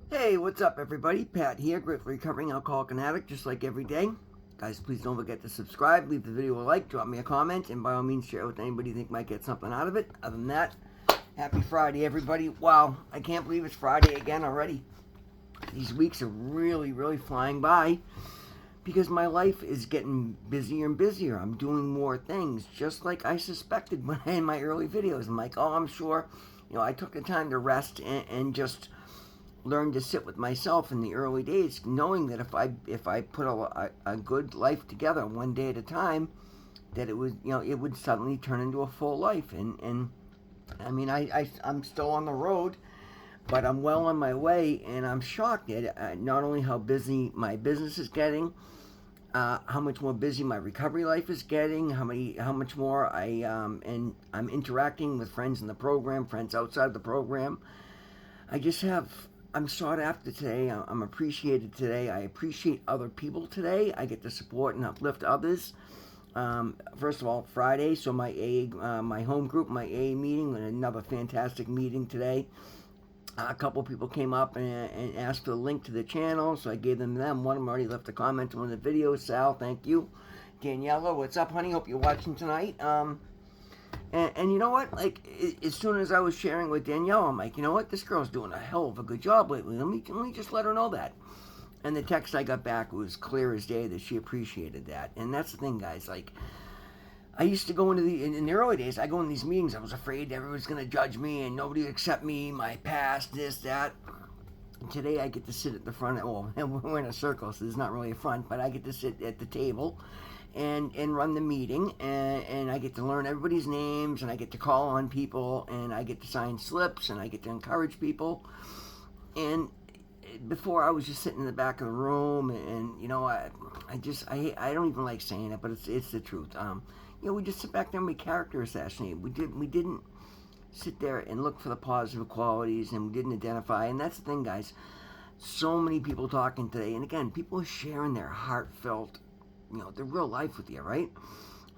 Hey, what's up, everybody? Pat here, grateful recovering alcoholic and addict, just like every day. Guys, please don't forget to subscribe, leave the video a like, drop me a comment, and by all means, share it with anybody you think might get something out of it. Other than that, happy Friday, everybody. Wow, I can't believe it's Friday again already. These weeks are really, really flying by because my life is getting busier and busier. I'm doing more things, just like I suspected when in my early videos. I'm like, oh, I'm sure. I took the time to rest and just learned to sit with myself in the early days, knowing that if I put a good life together one day at a time, that it would suddenly turn into a full life. And I mean I'm still on the road, but I'm well on my way, and I'm shocked at not only how busy my business is getting, how much more busy my recovery life is getting, how much more and I'm interacting with friends in the program, friends outside the program. I just have. I'm sought after today. I'm appreciated today. I appreciate other people today. I get to support and uplift others. First of all, Friday, so my home group, my AA meeting, another fantastic meeting today. A couple people came up and asked for a link to the channel, so I gave them. One of them already left a comment on the video. Sal, thank you. Daniela, what's up, honey? Hope you're watching tonight. And you know what? Like, as soon as I was sharing with Danielle, I'm like, you know what? This girl's doing a hell of a good job lately. Let me just let her know that. And the text I got back was clear as day that she appreciated that. And that's the thing, guys. Like, I used to go in the early days, I go in these meetings, I was afraid everyone's going to judge me and nobody would accept me, my past, this, that. And today I get to sit at the front. Well, we're in a circle, so there's not really a front, but I get to sit at the table and run the meeting, and I get to learn everybody's names, and I get to call on people, and I get to sign slips, and I get to encourage people. And before, I was just sitting in the back of the room, and I don't even like saying it, but it's the truth. We just sit back there and we character assassinate. We didn't sit there and look for the positive qualities, and we didn't identify. And that's the thing, guys. So many people talking today, and again, people are sharing their heartfelt, their real life with you, right?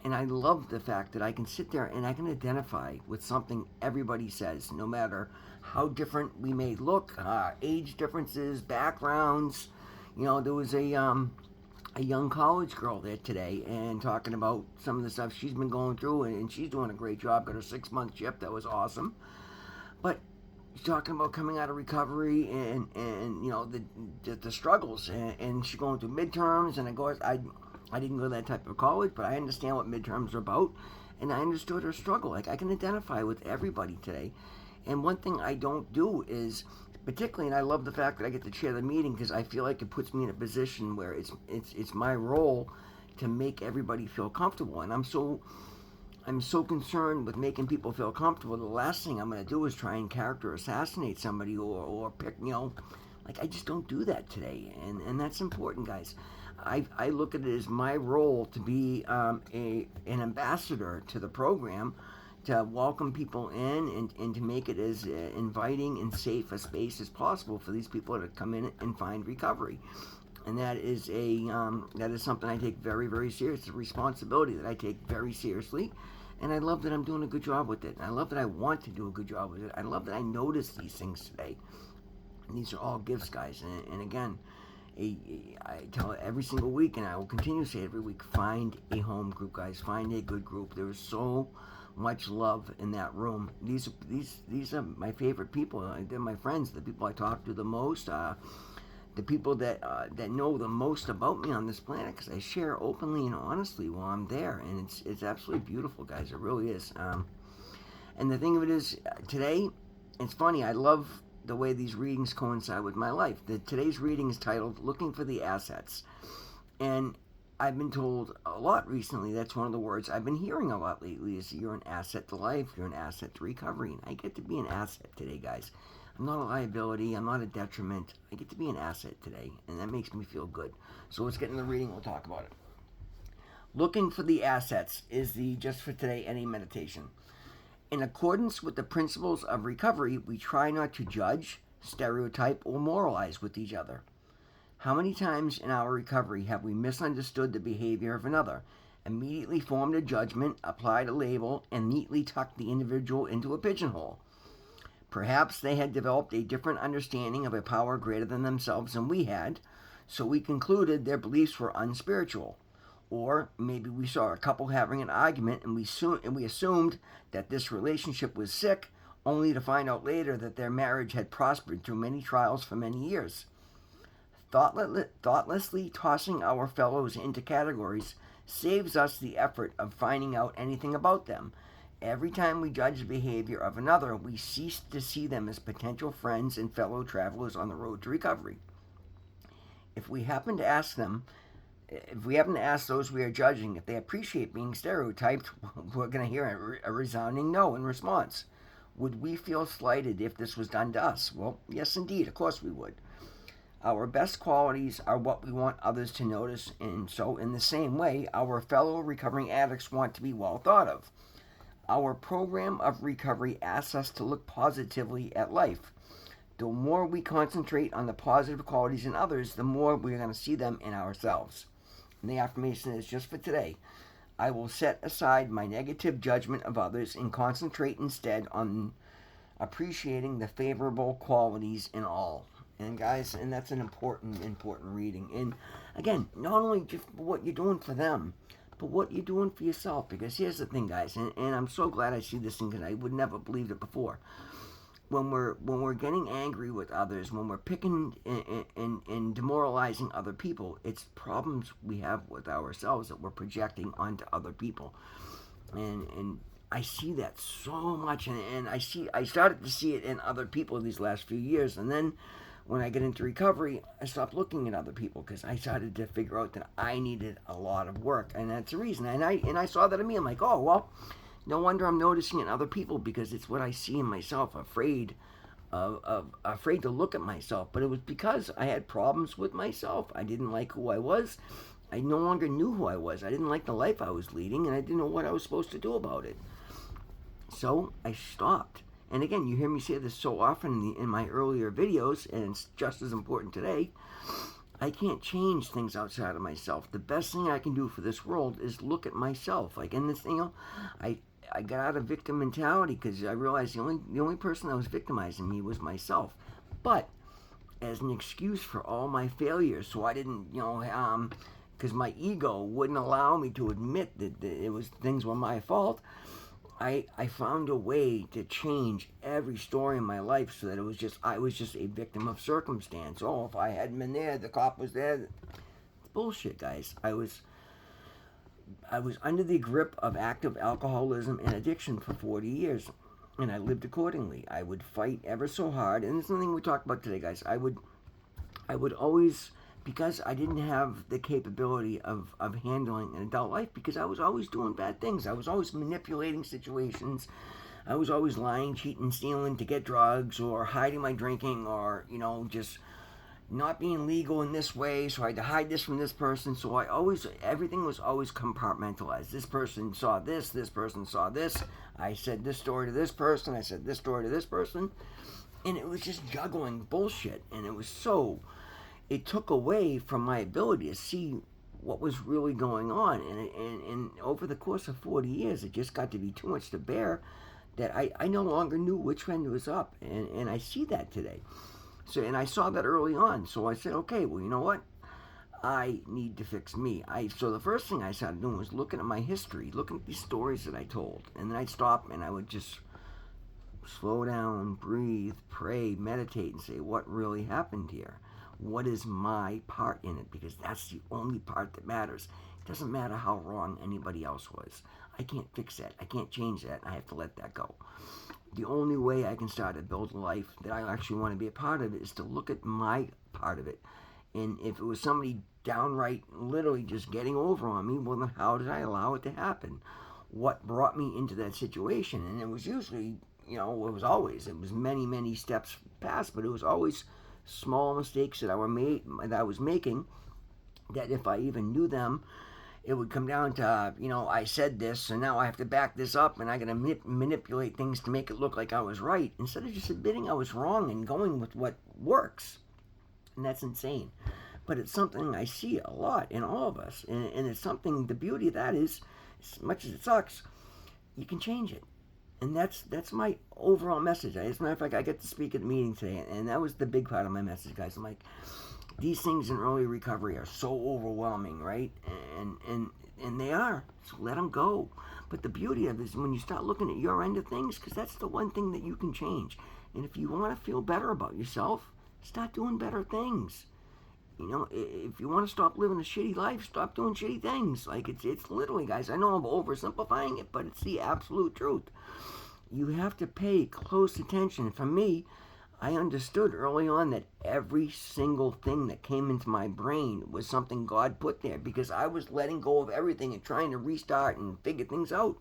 And I love the fact that I can sit there and I can identify with something everybody says, no matter how different we may look, age differences, backgrounds. There was a young college girl there today and talking about some of the stuff she's been going through, and she's doing a great job. Got her 6 month chip. That was awesome. But she's talking about coming out of recovery and the struggles, and she's going through midterms. And I didn't go to that type of college, but I understand what midterms are about, and I understood her struggle. Like, I can identify with everybody today. And one thing I don't do is, particularly, and I love the fact that I get to chair the meeting, because I feel like it puts me in a position where it's my role to make everybody feel comfortable. And I'm so concerned with making people feel comfortable. The last thing I'm going to do is try and character assassinate somebody, or pick, like, I just don't do that today. And that's important, guys. I look at it as my role to be an ambassador to the program, to welcome people in, and to make it as inviting and safe a space as possible for these people to come in and find recovery. And that is something I take very, very serious. It's a responsibility that I take very seriously. And I love that I'm doing a good job with it. And I love that I want to do a good job with it. I love that I notice these things today. And these are all gifts, guys. And again, I tell it every single week, and I will continue to say it every week, find a home group, guys. Find a good group. There is so much love in that room. These are my favorite people. They're my friends, the people I talk to the most, the people that know the most about me on this planet, because I share openly and honestly while I'm there, and it's absolutely beautiful, guys. It really is. And the thing of it is, today, it's funny. I love the way these readings coincide with my life. Today's reading is titled "Looking for the Assets," and I've been told a lot recently. That's one of the words I've been hearing a lot lately. Is you're an asset to life. You're an asset to recovery. And I get to be an asset today, guys. I'm not a liability. I'm not a detriment. I get to be an asset today, and that makes me feel good. So let's get in the reading. We'll talk about it. Looking for the assets is the Just for Today any meditation. In accordance with the principles of recovery, we try not to judge, stereotype, or moralize with each other. How many times in our recovery have we misunderstood the behavior of another, immediately formed a judgment, applied a label, and neatly tucked the individual into a pigeonhole? Perhaps they had developed a different understanding of a power greater than themselves than we had, so we concluded their beliefs were unspiritual. Or maybe we saw a couple having an argument and we assumed that this relationship was sick, only to find out later that their marriage had prospered through many trials for many years. Thoughtlessly tossing our fellows into categories saves us the effort of finding out anything about them. Every time we judge the behavior of another, we cease to see them as potential friends and fellow travelers on the road to recovery. If we happen to ask those we are judging if they appreciate being stereotyped, we're going to hear a resounding no in response. Would we feel slighted if this was done to us? Well, yes, indeed. Of course we would. Our best qualities are what we want others to notice, and so, in the same way, our fellow recovering addicts want to be well thought of. Our program of recovery asks us to look positively at life. The more we concentrate on the positive qualities in others, the more we're going to see them in ourselves. And the affirmation is just for today. I will set aside my negative judgment of others and concentrate instead on appreciating the favorable qualities in all. And guys, and that's an important reading. And again, not only just what you're doing for them, but what you're doing for yourself. Because here's the thing, guys, and I'm so glad I see this thing because I would never believed it before. When we're getting angry with others, when we're picking and demoralizing other people, it's problems we have with ourselves that we're projecting onto other people. And I see that so much, and I started to see it in other people these last few years, and then when I get into recovery, I stopped looking at other people because I started to figure out that I needed a lot of work, and that's the reason. And I saw that in me. I'm like, oh well, no wonder I'm noticing it in other people because it's what I see in myself. Afraid to look at myself, but it was because I had problems with myself. I didn't like who I was. I no longer knew who I was. I didn't like the life I was leading, and I didn't know what I was supposed to do about it. So I stopped. And again, you hear me say this so often in my earlier videos, and it's just as important today. I can't change things outside of myself. The best thing I can do for this world is look at myself. Like in this, I got out of victim mentality because I realized the only person that was victimizing me was myself. But as an excuse for all my failures, so I didn't, because my ego wouldn't allow me to admit that things were my fault. I found a way to change every story in my life so that I was just a victim of circumstance. Oh, if I hadn't been there, the cop was there. It's bullshit, guys. I was under the grip of active alcoholism and addiction for 40 years, and I lived accordingly. I would fight ever so hard, and this is something we talked about today, guys. I would always, because I didn't have the capability of handling an adult life, because I was always doing bad things. I was always manipulating situations. I was always lying, cheating, stealing to get drugs, or hiding my drinking, or, just not being legal in this way, so I had to hide this from this person. So everything was always compartmentalized. This person saw this person saw this. I said this story to this person, I said this story to this person. And it was just juggling bullshit. And it took away from my ability to see what was really going on. And over the course of 40 years, it just got to be too much to bear that I no longer knew which end was up. And I see that today. So, and I saw that early on. So I said, okay, well, you know what? I need to fix me. So the first thing I started doing was looking at my history, looking at these stories that I told. And then I'd stop and I would just slow down, breathe, pray, meditate, and say, what really happened here? What is my part in it? Because that's the only part that matters. It doesn't matter how wrong anybody else was. I can't fix that. I can't change that. I have to let that go. The only way I can start to build a life that I actually want to be a part of is to look at my part of it. And if it was somebody downright, literally just getting over on me, well, then how did I allow it to happen? What brought me into that situation? And it was usually, it was many, many steps past, but it was always small mistakes that I was making, that if I even knew them, it would come down to, I said this, so now I have to back this up, and I got to manipulate things to make it look like I was right, instead of just admitting I was wrong and going with what works. And that's insane. But it's something I see a lot in all of us, and it's something, the beauty of that is, as much as it sucks, you can change it. And that's my overall message. As a matter of fact, I get to speak at the meeting today, and that was the big part of my message, guys. I'm like, these things in early recovery are so overwhelming, right? And they are. So let them go. But the beauty of it is when you start looking at your end of things, because that's the one thing that you can change. And if you want to feel better about yourself, start doing better things. You know, if you want to stop living a shitty life, stop doing shitty things. Like, it's literally, guys, I know I'm oversimplifying it, but it's the absolute truth. You have to pay close attention. For me, I understood early on that every single thing that came into my brain was something God put there, because I was letting go of everything and trying to restart and figure things out.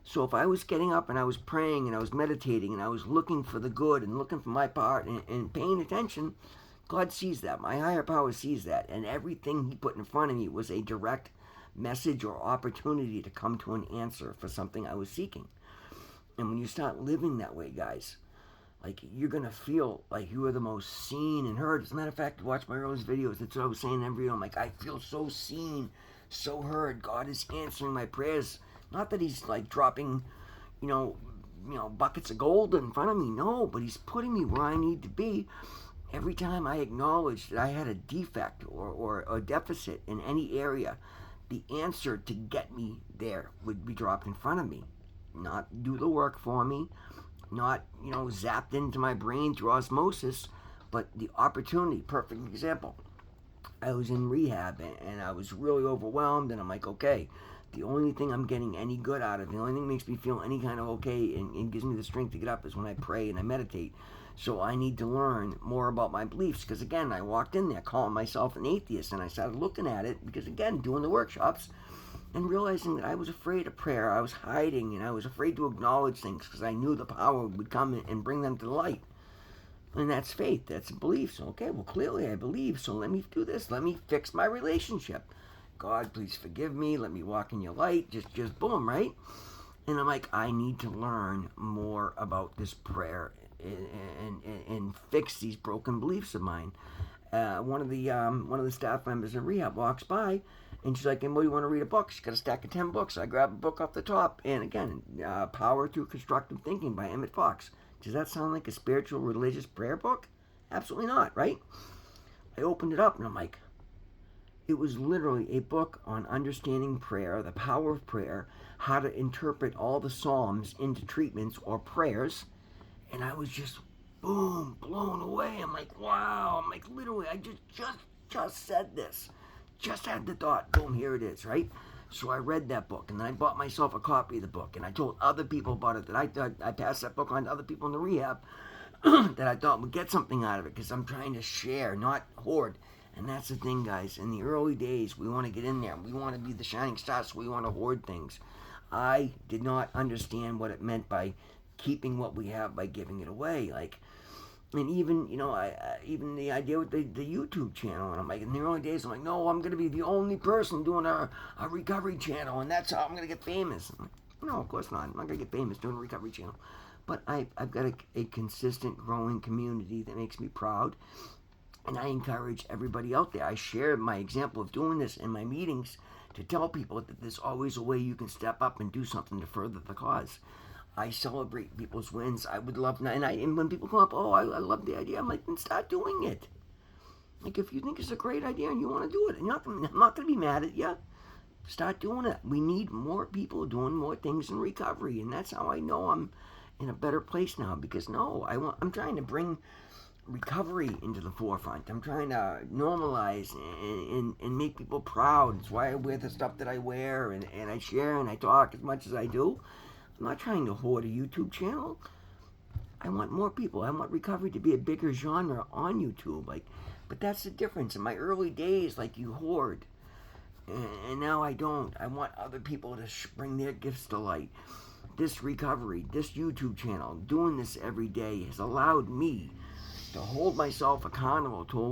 So if I was getting up and I was praying and I was meditating and I was looking for the good and looking for my part and paying attention, God sees that. My higher power sees that. And everything he put in front of me was a direct message or opportunity to come to an answer for something I was seeking. And when you start living that way, guys, like, you're going to feel like you are the most seen and heard. As a matter of fact, watch my earliest videos. That's what I was saying in every video. I'm like, I feel so seen, so heard. God is answering my prayers. Not that he's like dropping, buckets of gold in front of me. No, but he's putting me where I need to be. Every time I acknowledge that I had a defect or a deficit in any area, the answer to get me there would be dropped in front of me. Not do the work for me, not, zapped into my brain through osmosis, but the opportunity. Perfect example. I was in rehab and I was really overwhelmed, and I'm like, okay, the only thing I'm getting any good out of, the only thing that makes me feel any kind of okay and gives me the strength to get up is when I pray and I meditate. So I need to learn more about my beliefs, because again, I walked in there calling myself an atheist, and I started looking at it because, again, doing the workshops and realizing that I was afraid of prayer. I was hiding and I was afraid to acknowledge things because I knew the power would come and bring them to the light. And that's faith, that's belief. So, okay, well, clearly I believe, so let me do this. Let me fix my relationship. God, please forgive me. Let me walk in your light. Just boom, right? And I'm like, I need to learn more about this prayer and fix these broken beliefs of mine. One of the staff members in rehab walks by, and she's like, "Hey, what do you want to read a book?" She's got a stack of 10 books. I grab a book off the top, and again, Power Through Constructive Thinking by Emmett Fox. Does that sound like a spiritual, religious prayer book? Absolutely not, right? I opened it up, and I'm like, it was literally a book on understanding prayer, the power of prayer, how to interpret all the Psalms into treatments or prayers, and I was just, boom, blown away. I'm like, wow. I'm like, literally, I just said this. Just had the thought, boom, here it is, right? So I read that book, and then I bought myself a copy of the book, and I told other people about it, that I thought I passed that book on to other people in the rehab that I thought would get something out of it, because I'm trying to share, not hoard. And that's the thing, guys. In the early days, we want to get in there. We want to be the shining stars, so we want to hoard things. I did not understand what it meant by keeping what we have by giving it away. Like, and even, even the idea with the YouTube channel, and I'm like, in the early days, I'm like, no, I'm going to be the only person doing a recovery channel, and that's how I'm going to get famous. I'm like, no, of course not. I'm not going to get famous doing a recovery channel. But I've got a consistent, growing community that makes me proud, and I encourage everybody out there. I share my example of doing this in my meetings to tell people that there's always a way you can step up and do something to further the cause. I celebrate people's wins. I would love, and when people come up, oh, I love the idea, I'm like, then start doing it. Like, if you think it's a great idea and you want to do it, and I'm not going to be mad at you, start doing it. We need more people doing more things in recovery, and that's how I know I'm in a better place now, because I'm trying to bring recovery into the forefront. I'm trying to normalize and make people proud. It's why I wear the stuff that I wear, and I share and I talk as much as I do. I'm not trying to hoard a YouTube channel. I want more people. I want recovery to be a bigger genre on YouTube. But that's the difference. In my early days, you hoard, and now I don't. I want other people to bring their gifts to light. This recovery, this YouTube channel, doing this every day has allowed me to hold myself accountable to a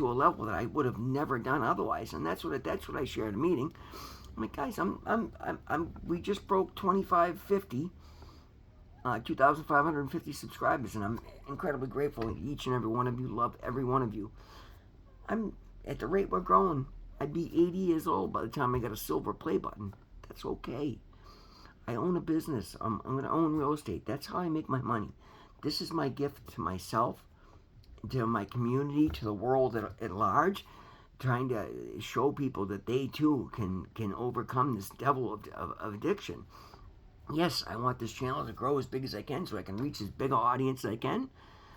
level that I would have never done otherwise. And that's what I share at a meeting. I'm like, guys, we just broke 2,550 subscribers, and I'm incredibly grateful to each and every one of you. Love every one of you. I'm at the rate we're growing, I'd be 80 years old by the time I got a silver play button. That's okay. I own a business. I'm going to own real estate. That's how I make my money. This is my gift to myself, to my community, to the world at large, trying to show people that they too can overcome this devil of addiction. Yes, I want this channel to grow as big as I can so I can reach as big an audience as I can,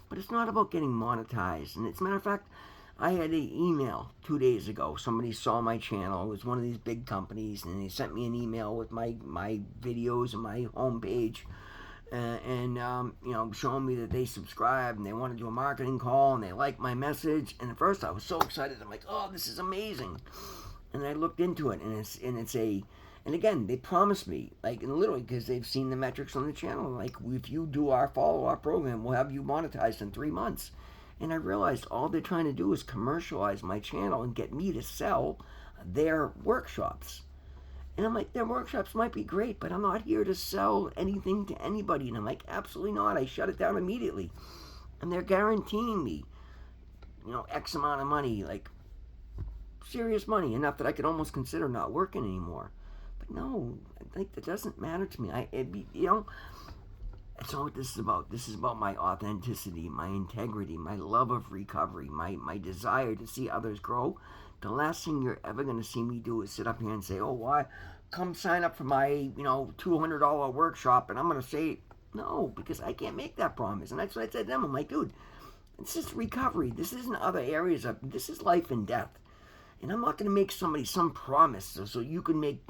but it's not about getting monetized. And as a matter of fact, I had an email 2 days ago. Somebody saw my channel. It was one of these big companies, and they sent me an email with my videos and my homepage, showing me that they subscribed and they want to do a marketing call and they liked my message. And at first, I was so excited. I'm like, oh, this is amazing. And I looked into it, and again, they promised me, like, and literally, because they've seen the metrics on the channel, like, if you do our follow-up program, we'll have you monetized in 3 months. And I realized all they're trying to do is commercialize my channel and get me to sell their workshops. And I'm like, their workshops might be great, but I'm not here to sell anything to anybody. And I'm like, absolutely not. I shut it down immediately. And they're guaranteeing me, X amount of money, like serious money, enough that I could almost consider not working anymore. But no, like, that doesn't matter to me. That's not what this is about. This is about my authenticity, my integrity, my love of recovery, my desire to see others grow. The last thing you're ever going to see me do is sit up here and say, oh, why? Come sign up for my, $200 workshop. And I'm going to say, no, because I can't make that promise. And that's what I said to them. I'm like, dude, this is recovery. This isn't other areas this is life and death. And I'm not going to make somebody some promise so you can make,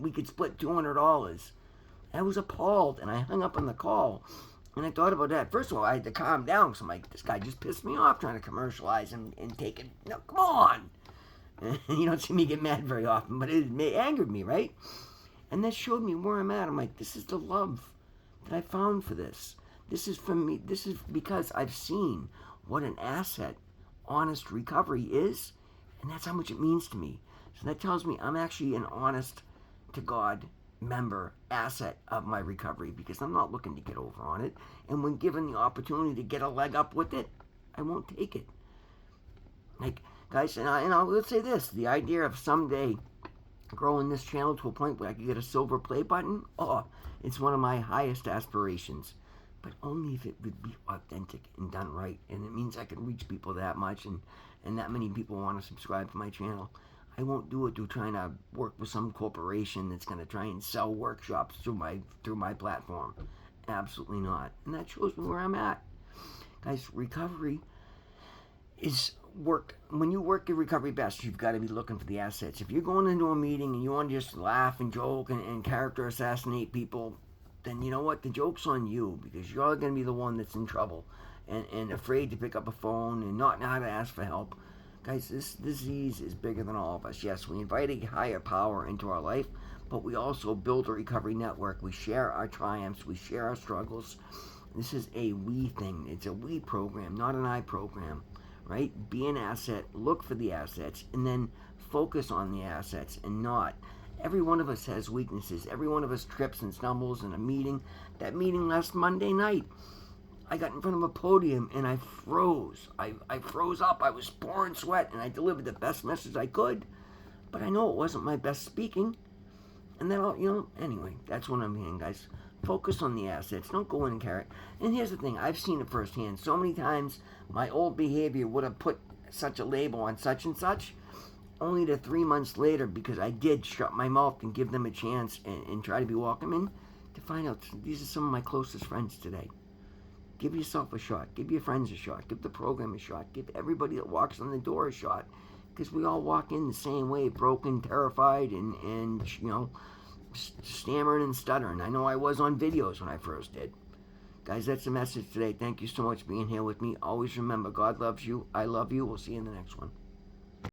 we could split $200. I was appalled, and I hung up on the call, and I thought about that. First of all, I had to calm down, because I'm like, this guy just pissed me off trying to commercialize and take it. No, come on. You don't see me get mad very often, but it angered me, right? And that showed me where I'm at. I'm like, this is the love that I found for this. This is for me. This is because I've seen what an asset honest recovery is, and that's how much it means to me. So that tells me I'm actually an honest to God member asset of my recovery, because I'm not looking to get over on it. And when given the opportunity to get a leg up with it, I won't take it. Like, guys, and I'll say this, the idea of someday growing this channel to a point where I could get a silver play button, it's one of my highest aspirations. But only if it would be authentic and done right. And it means I can reach people that much, and that many people want to subscribe to my channel. I won't do it through trying to work with some corporation that's going to try and sell workshops through my platform. Absolutely not. And that shows me where I'm at. Guys, recovery is work. When you work your recovery best, you've got to be looking for the assets. If you're going into a meeting and you want to just laugh and joke and character assassinate people, then you know what? The joke's on you, because you're going to be the one that's in trouble and afraid to pick up a phone and not know how to ask for help. Guys, this disease is bigger than all of us. Yes, we invite a higher power into our life, but we also build a recovery network. We share our triumphs. We share our struggles. This is a we thing. It's a we program, not an I program, right? Be an asset, look for the assets, and then focus on the assets and not. Every one of us has weaknesses. Every one of us trips and stumbles in a meeting. That meeting last Monday night, I got in front of a podium and I froze. I froze up. I was pouring sweat, and I delivered the best message I could. But I know it wasn't my best speaking. And then, anyway, that's what I'm hearing, guys. Focus on the assets. Don't go in and carry it. And here's the thing. I've seen it firsthand. So many times my old behavior would have put such a label on such and such, only to 3 months later, because I did shut my mouth and give them a chance and try to be welcoming, to find out these are some of my closest friends today. Give yourself a shot. Give your friends a shot. Give the program a shot. Give everybody that walks in the door a shot. Because we all walk in the same way, broken, terrified, and stammering and stuttering. I know I was on videos when I first did. Guys, that's the message today. Thank you so much for being here with me. Always remember, God loves you. I love you. We'll see you in the next one.